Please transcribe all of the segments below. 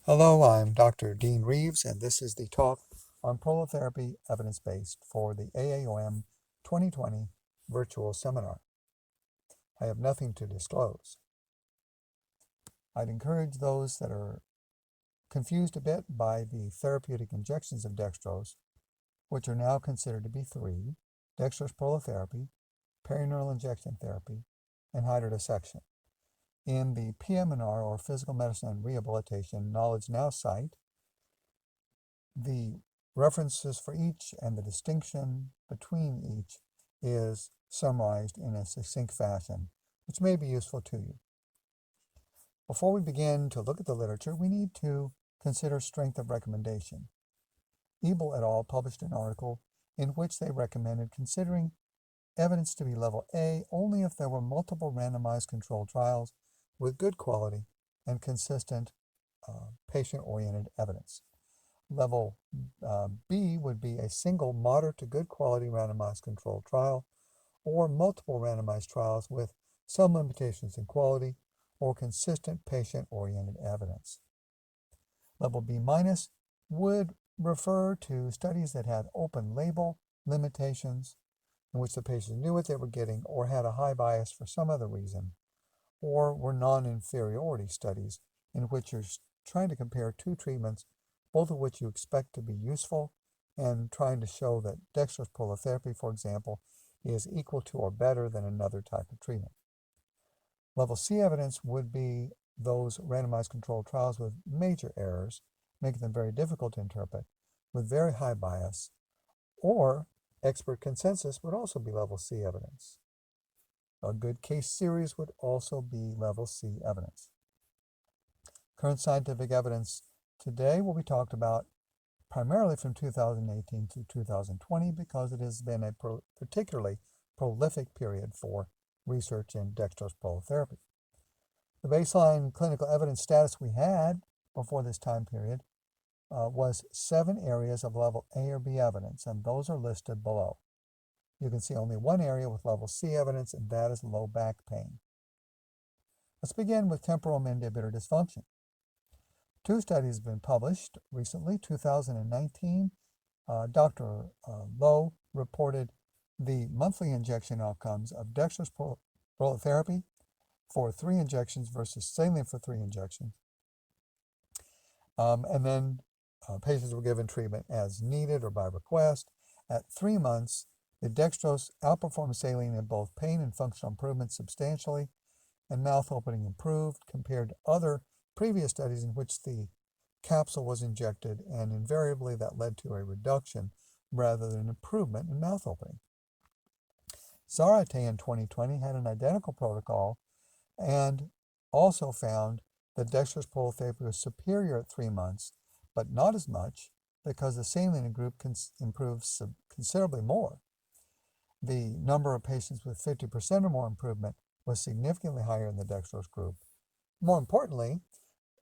Hello, I'm Dr. Dean Reeves, and this is the talk on prolotherapy evidence-based for the AAOM 2020 virtual seminar. I have nothing to disclose. I'd encourage those that are confused a bit by the therapeutic injections of dextrose, which are now considered to be three: dextrose prolotherapy, perineural injection therapy, and hydrodissection. In the PM&R, or Physical Medicine and Rehabilitation Knowledge Now site, the references for each and the distinction between each is summarized in a succinct fashion, which may be useful to you. Before we begin to look at the literature, we need to consider strength of recommendation. Ebel et al. Published an article in which they recommended considering evidence to be level A only if there were multiple randomized controlled trials with good quality and consistent patient-oriented evidence. Level B would be a single moderate to good quality randomized controlled trial or multiple randomized trials with some limitations in quality or consistent patient-oriented evidence. Level B minus would refer to studies that had open label limitations in which the patients knew what they were getting or had a high bias for some other reason, or were non-inferiority studies in which you're trying to compare two treatments, both of which you expect to be useful, and trying to show that dextrose prolotherapy, for example, is equal to or better than another type of treatment. Level C evidence would be those randomized controlled trials with major errors, making them very difficult to interpret, with very high bias, or expert consensus would also be level C evidence. A good case series would also be level C evidence. Current scientific evidence today will be talked about primarily from 2018 to 2020 because it has been a particularly prolific period for research in dextrose prolotherapy. The baseline clinical evidence status we had before this time period was 7 areas of level A or B evidence, and those are listed below. You can see only one area with level C evidence, and that is low back pain. Let's begin with temporal mandibular dysfunction. 2 studies have been published recently. 2019, Dr. Lowe reported the monthly injection outcomes of dextrose prolotherapy for 3 injections versus saline for 3 injections. And then patients were given treatment as needed or by request. At 3 months, the dextrose outperformed saline in both pain and functional improvement substantially, and mouth opening improved compared to other previous studies in which the capsule was injected, and invariably that led to a reduction rather than an improvement in mouth opening. Zarate in 2020 had an identical protocol and also found that dextrose prolotherapy was superior at 3 months, but not as much because the saline group improved considerably more. The number of patients with 50% or more improvement was significantly higher in the dextrose group. More importantly,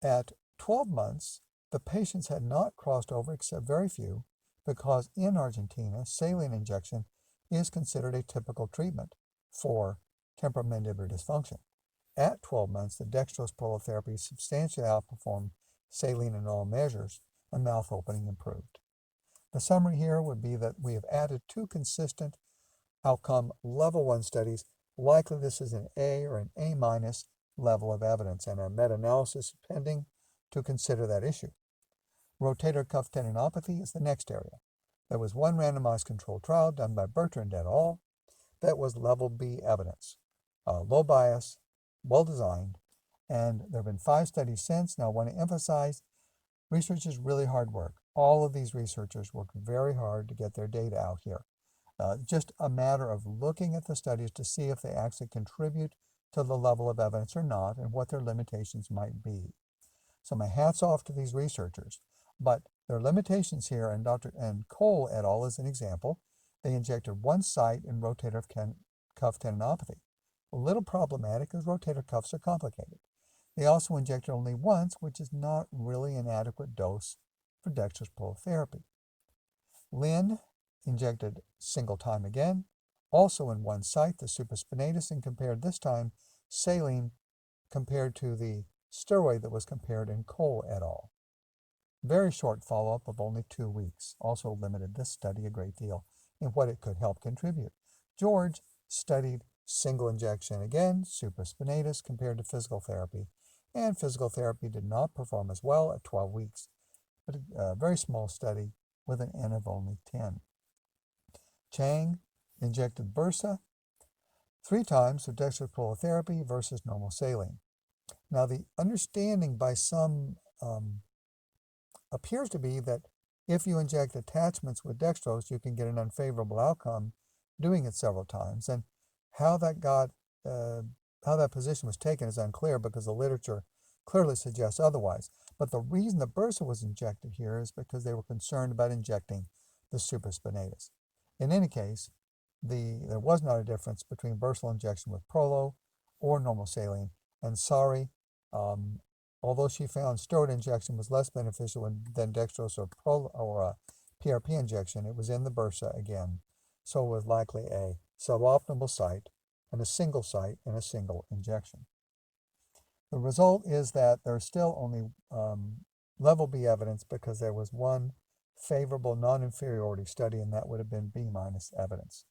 at 12 months, the patients had not crossed over except very few because in Argentina, saline injection is considered a typical treatment for temporomandibular dysfunction. At 12 months, the dextrose prolotherapy substantially outperformed saline in all measures, and mouth opening improved. The summary here would be that we have added 2 consistent outcome level 1 studies. Likely this is an A or an A minus level of evidence, and a meta-analysis is pending to consider that issue. Rotator cuff tendinopathy is the next area. There was 1 randomized controlled trial done by Bertrand et al. That was level B evidence. Low bias, well designed, and there have been 5 studies since. Now I want to emphasize, research is really hard work. All of these researchers work very hard to get their data out here. Just a matter of looking at the studies to see if they actually contribute to the level of evidence or not, and what their limitations might be. So my hat's off to these researchers, but there are limitations here, and Cole et al. Is an example. They injected 1 site in rotator cuff tendinopathy. A little problematic because rotator cuffs are complicated. They also injected only once, which is not really an adequate dose for dextrose prolotherapy. Lin injected single time again, also in 1 site, the supraspinatus, and compared this time saline compared to the steroid that was compared in Cole et al. Very short follow-up of only 2 weeks also limited this study a great deal in what it could help contribute. George studied single injection again, supraspinatus, compared to physical therapy, and physical therapy did not perform as well at 12 weeks, but a very small study with an N of only 10. Chang injected bursa 3 times with dextrose prolotherapy versus normal saline. Now, the understanding by some appears to be that if you inject attachments with dextrose, you can get an unfavorable outcome doing it several times. And how that position was taken is unclear because the literature clearly suggests otherwise. But the reason the bursa was injected here is because they were concerned about injecting the supraspinatus. In any case, there was not a difference between bursal injection with Prolo or normal saline. And sorry, although she found steroid injection was less beneficial than dextrose or PRP injection, it was in the bursa again. So it was likely a suboptimal site and a single site and a single injection. The result is that there's still only level B evidence because there was one favorable non-inferiority study, and that would have been B- evidence.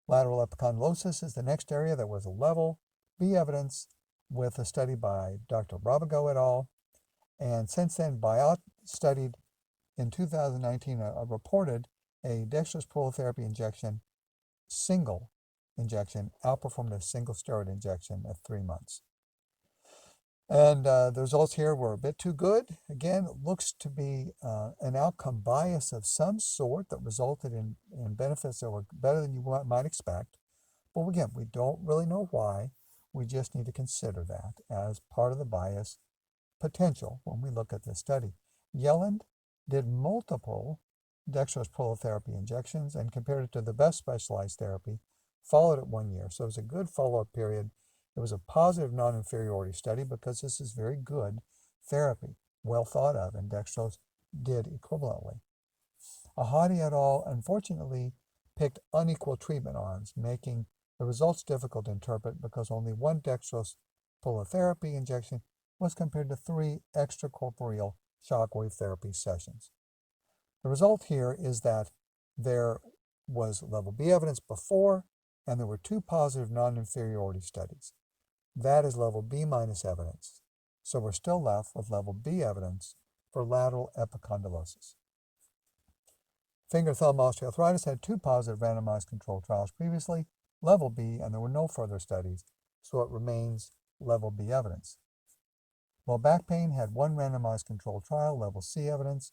Lateral epicondylosis is the next area that was a level B evidence with a study by Dr. Brabago et al. And since then, Biot studied in 2019, reported a dextrose prolotherapy injection, single injection, outperformed a single steroid injection at 3 months. And the results here were a bit too good. Again, it looks to be an outcome bias of some sort that resulted in benefits that were better than you might expect. But again, we don't really know why. We just need to consider that as part of the bias potential when we look at this study. Yelland did multiple dextrose prolotherapy injections and compared it to the best specialized therapy, followed it 1 year. So it was a good follow-up period. It was a positive non-inferiority study because this is very good therapy, well thought of, and dextrose did equivalently. Ahadi et al. Unfortunately picked unequal treatment arms, making the results difficult to interpret because only 1 dextrose prolotherapy injection was compared to 3 extracorporeal shockwave therapy sessions. The result here is that there was level B evidence before, and there were 2 positive non-inferiority studies. That is level B- evidence. So we're still left with level B evidence for lateral epicondylosis. Finger thumb osteoarthritis had 2 positive randomized controlled trials previously, level B, and there were no further studies, so it remains level B evidence. Low back pain had 1 randomized controlled trial, level C evidence,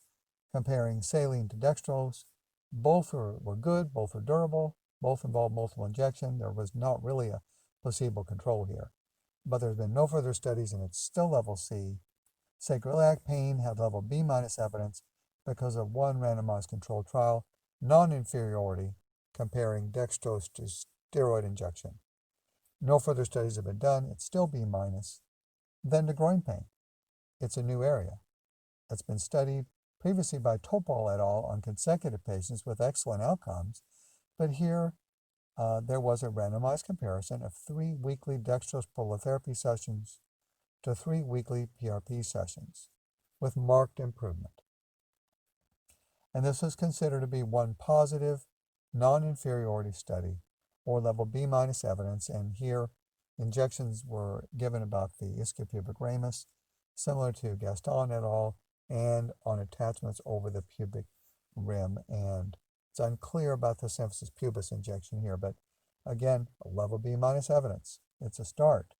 comparing saline to dextrose. Both were good, both were durable, both involved multiple injection. There was not really a placebo control here. But there's been no further studies, and it's still level C. Sacroiliac pain had level B- evidence because of 1 randomized controlled trial, non-inferiority, comparing dextrose to steroid injection. No further studies have been done. It's still B-. Then to groin pain. It's a new area. It's been studied previously by Topol et al. On consecutive patients with excellent outcomes, but here there was a randomized comparison of 3 weekly dextrose prolotherapy sessions to 3 weekly PRP sessions with marked improvement. And this is considered to be 1 positive non-inferiority study or level B- evidence. And here injections were given about the ischiopubic ramus, similar to Gaston et al., and on attachments over the pubic rim. And it's unclear about the symphysis pubis injection here, but again, a level B- evidence. It's a start.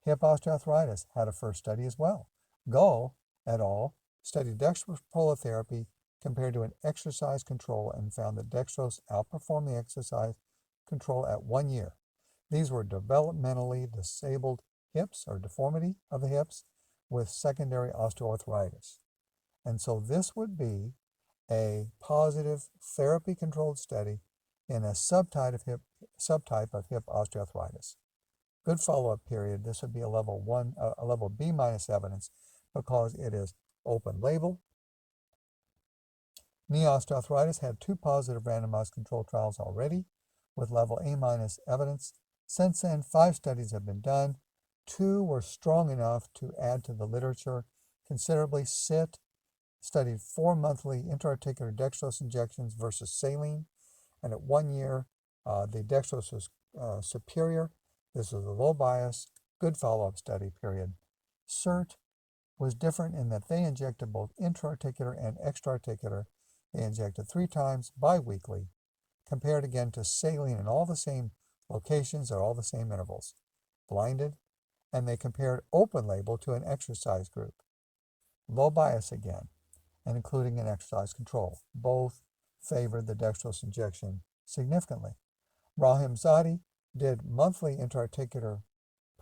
Hip osteoarthritis had a first study as well. Gull et al. Studied dextrose prolotherapy compared to an exercise control and found that dextrose outperformed the exercise control at 1 year. These were developmentally disabled hips or deformity of the hips with secondary osteoarthritis. And so this would be a positive therapy-controlled study in a subtype of hip osteoarthritis. Good follow-up period. This would be a level B- evidence because it is open label. Knee osteoarthritis had 2 positive randomized controlled trials already with level A- evidence. Since then, 5 studies have been done. 2 were strong enough to add to the literature considerably. SIT studied 4 monthly intra-articular dextrose injections versus saline, and at 1 year, the dextrose was superior. This was a low bias, good follow-up study, period. CERT was different in that they injected both intra-articular and extra-articular. They injected 3 times biweekly, compared again to saline in all the same locations at all the same intervals, blinded, and they compared open label to an exercise group. Low bias again, and including an exercise control. Both favored the dextrose injection significantly. Rahimzadi did monthly intra-articular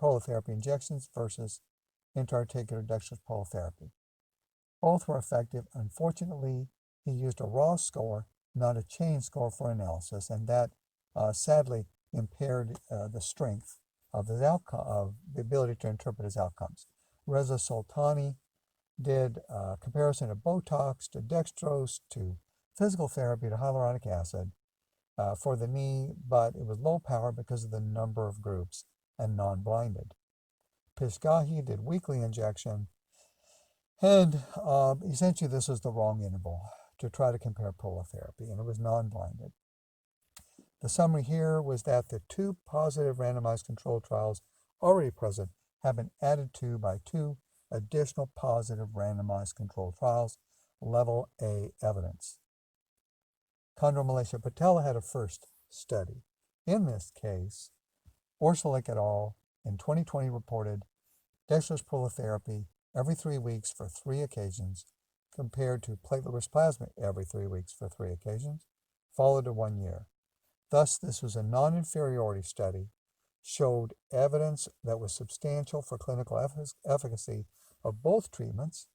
prolotherapy injections versus intra-articular dextrose prolotherapy. Both were effective. Unfortunately, he used a raw score, not a change score for analysis, and that sadly impaired the strength of his outcome, of the ability to interpret his outcomes. Reza Soltani did a comparison of Botox to dextrose to physical therapy to hyaluronic acid for the knee, but it was low power because of the number of groups and non-blinded. Pishgahi did weekly injection, and essentially this was the wrong interval to try to compare prolotherapy, and it was non-blinded. The summary here was that the 2 positive randomized controlled trials already present have been added to by 2 additional positive randomized controlled trials, level A evidence. Chondromalacia patella had a first study. In this case, Orthopedic et al. In 2020 reported dextrose prolotherapy every 3 weeks for 3 occasions, compared to platelet-rich plasma every 3 weeks for 3 occasions, followed to 1 year. Thus, this was a non-inferiority study, showed evidence that was substantial for clinical efficacy of both treatments.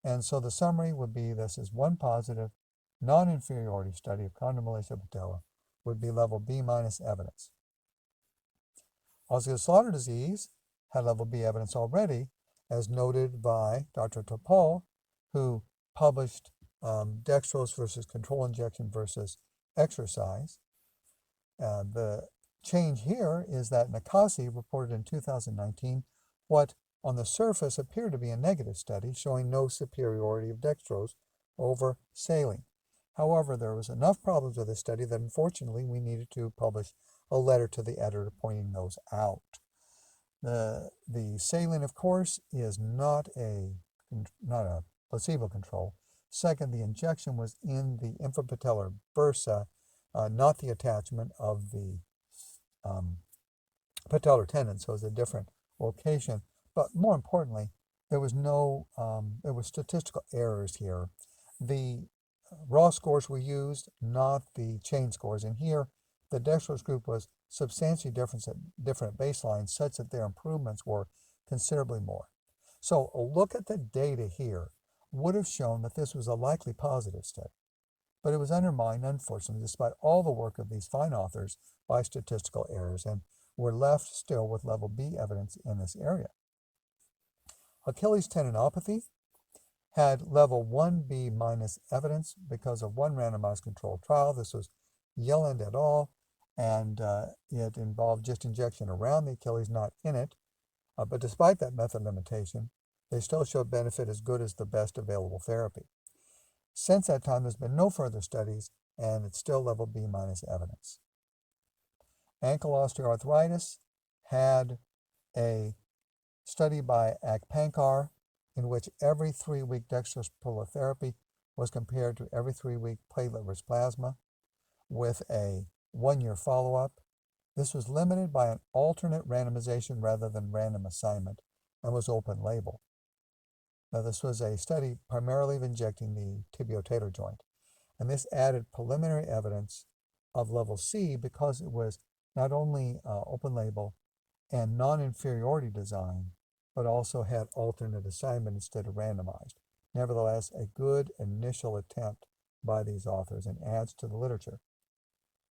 And so the summary would be this is 1 positive non-inferiority study of chondromalacia patella would be level B- evidence. Osgood-Slaughter disease had level B evidence already, as noted by Dr. Topol, who published dextrose versus control injection versus exercise. The change here is that Nakasi reported in 2019 what on the surface appeared to be a negative study showing no superiority of dextrose over saline. However, there was enough problems with this study that unfortunately we needed to publish a letter to the editor pointing those out. The saline, of course, is not a placebo control. Second, the injection was in the infrapatellar bursa, not the attachment of the patellar tendon, so it's a different location. But more importantly, there were statistical errors here. The raw scores were used, not the change scores. And here, the dextrose group was substantially different at baseline, such that their improvements were considerably more. So a look at the data here would have shown that this was a likely positive study, but it was undermined, unfortunately, despite all the work of these fine authors, by statistical errors, and we're left still with level B evidence in this area. Achilles tendinopathy had level 1B- evidence because of 1 randomized controlled trial. This was Yelland et al., and it involved just injection around the Achilles, not in it. But despite that method limitation, they still showed benefit as good as the best available therapy. Since that time, there's been no further studies, and it's still level B- evidence. Ankle osteoarthritis had a study by Akpankar in which every 3-week dextrose prolotherapy was compared to every 3-week platelet-rich plasma with a 1-year follow-up. This was limited by an alternate randomization rather than random assignment and was open label. Now, this was a study primarily of injecting the tibio-talar joint, and this added preliminary evidence of level C because it was not only open label and non-inferiority design, but also had alternate assignment instead of randomized. Nevertheless, a good initial attempt by these authors and adds to the literature.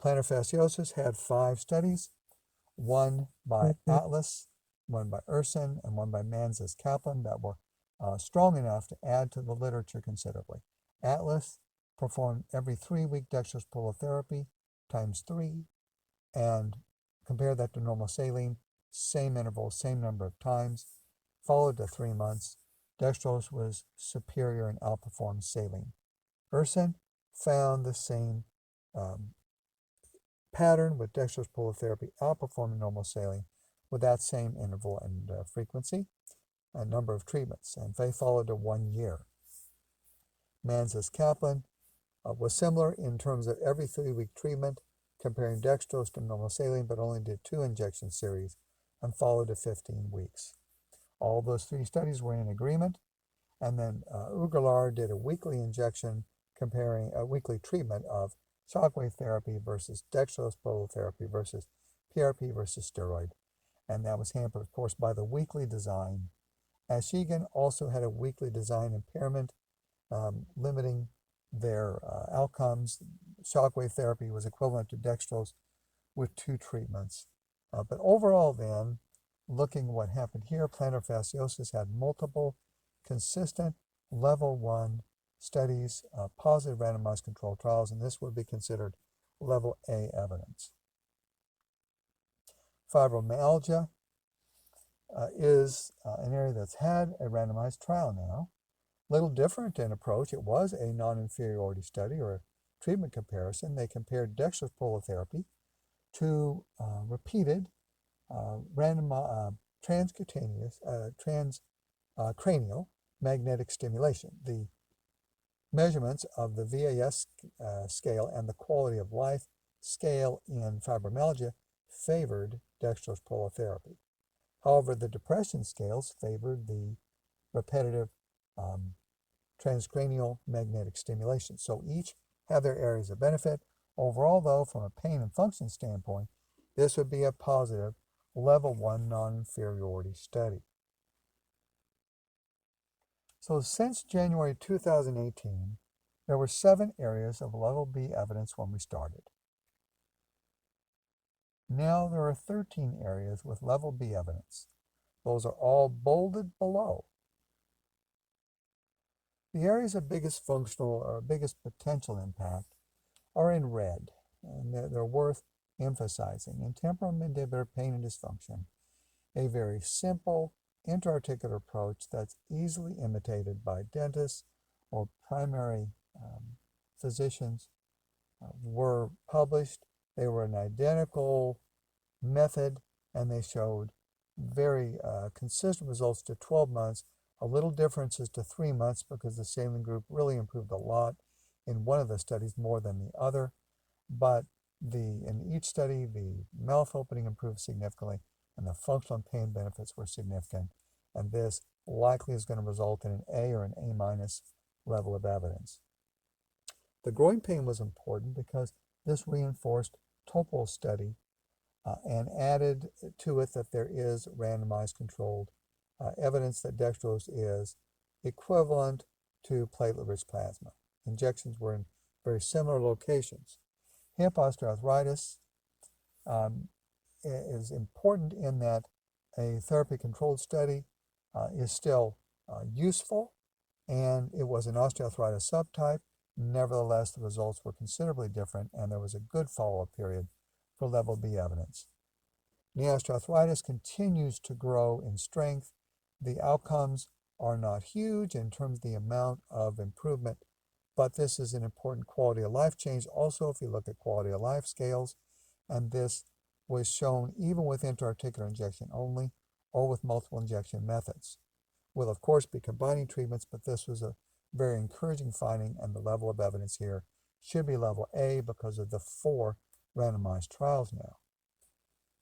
Plantar fasciosis had 5 studies, 1 by Atlas, 1 by Urson, and 1 by Manzes Kaplan that were strong enough to add to the literature considerably. Atlas performed every 3-week dextrose prolotherapy times 3 and compared that to normal saline, same interval, same number of times, followed to 3 months, dextrose was superior and outperformed saline. Ursin found the same pattern with dextrose prolotherapy outperforming normal saline with that same interval and frequency and number of treatments, and they followed to 1 year. Manzis-Kaplan was similar in terms of every 3-week treatment, comparing dextrose to normal saline, but only did 2 injection series and followed to 15 weeks. All those 3 studies were in agreement, and then Ugler did a weekly injection comparing a weekly treatment of shockwave therapy versus dextrose prolotherapy versus PRP versus steroid, and that was hampered, of course, by the weekly design. Ashigan also had a weekly design impairment, limiting their outcomes. Shockwave therapy was equivalent to dextrose with 2 treatments. But overall then, looking what happened here, plantar fasciosis had multiple consistent level 1 studies, positive randomized controlled trials, and this would be considered level A evidence. Fibromyalgia is an area that's had a randomized trial now. Little different in approach. It was a non-inferiority study or a treatment comparison. They compared dextrose prolotherapy to repeated transcranial magnetic stimulation. The measurements of the VAS scale and the quality of life scale in fibromyalgia favored dextrose prolotherapy. However, the depression scales favored the repetitive transcranial magnetic stimulation. So each have their areas of benefit. Overall, though, from a pain and function standpoint, this would be a positive level 1 non-inferiority study. So since January 2018, there were 7 areas of level B evidence when we started. Now there are 13 areas with level B evidence. Those are all bolded below. The areas of biggest functional or biggest potential impact are in red, and they're worth emphasizing. In temporal mandibular pain and dysfunction, a very simple intra-articular approach that's easily imitated by dentists or primary physicians were published. They were an identical method, and they showed very consistent results to 12 months, a little differences to 3 months because the saline group really improved a lot in one of the studies more than the other. But in each study, the mouth opening improved significantly and the functional and pain benefits were significant. And this likely is going to result in an A or an A minus level of evidence. The groin pain was important because this reinforced Topol's study and added to it that there is randomized controlled evidence that dextrose is equivalent to platelet-rich plasma. Injections were in very similar locations. Hip osteoarthritis is important in that a therapy-controlled study is still useful, and it was an osteoarthritis subtype. Nevertheless, the results were considerably different, and there was a good follow-up period for level B evidence. Knee osteoarthritis continues to grow in strength. The outcomes are not huge in terms of the amount of improvement, but this is an important quality of life change. Also, if you look at quality of life scales, and this was shown even with intra-articular injection only or with multiple injection methods. We'll, of course, be combining treatments, but this was a very encouraging finding, and the level of evidence here should be level A because of the 4 randomized trials now.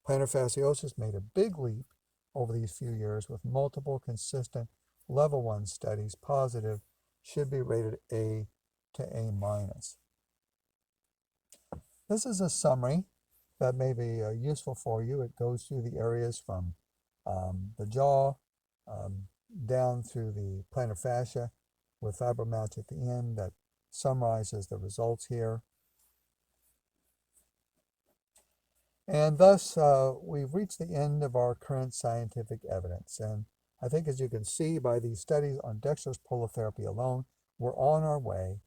Plantar fasciosis made a big leap over these few years with multiple consistent level 1 studies. Positive should be rated A to A minus. This is a summary that may be useful for you. It goes through the areas from the jaw down through the plantar fascia with fibromyalgia at the end that summarizes the results here. And thus, we've reached the end of our current scientific evidence. And I think, as you can see by these studies on dextrose prolotherapy alone, we're on our way.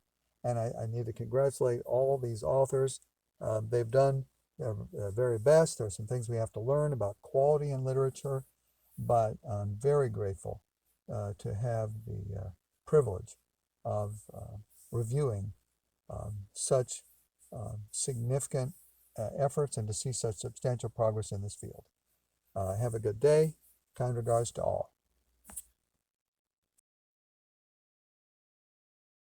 And I need to congratulate all these authors. They've done their very best. There are some things we have to learn about quality in literature, but I'm very grateful to have the privilege of reviewing such significant efforts and to see such substantial progress in this field. Have a good day. Kind regards to all.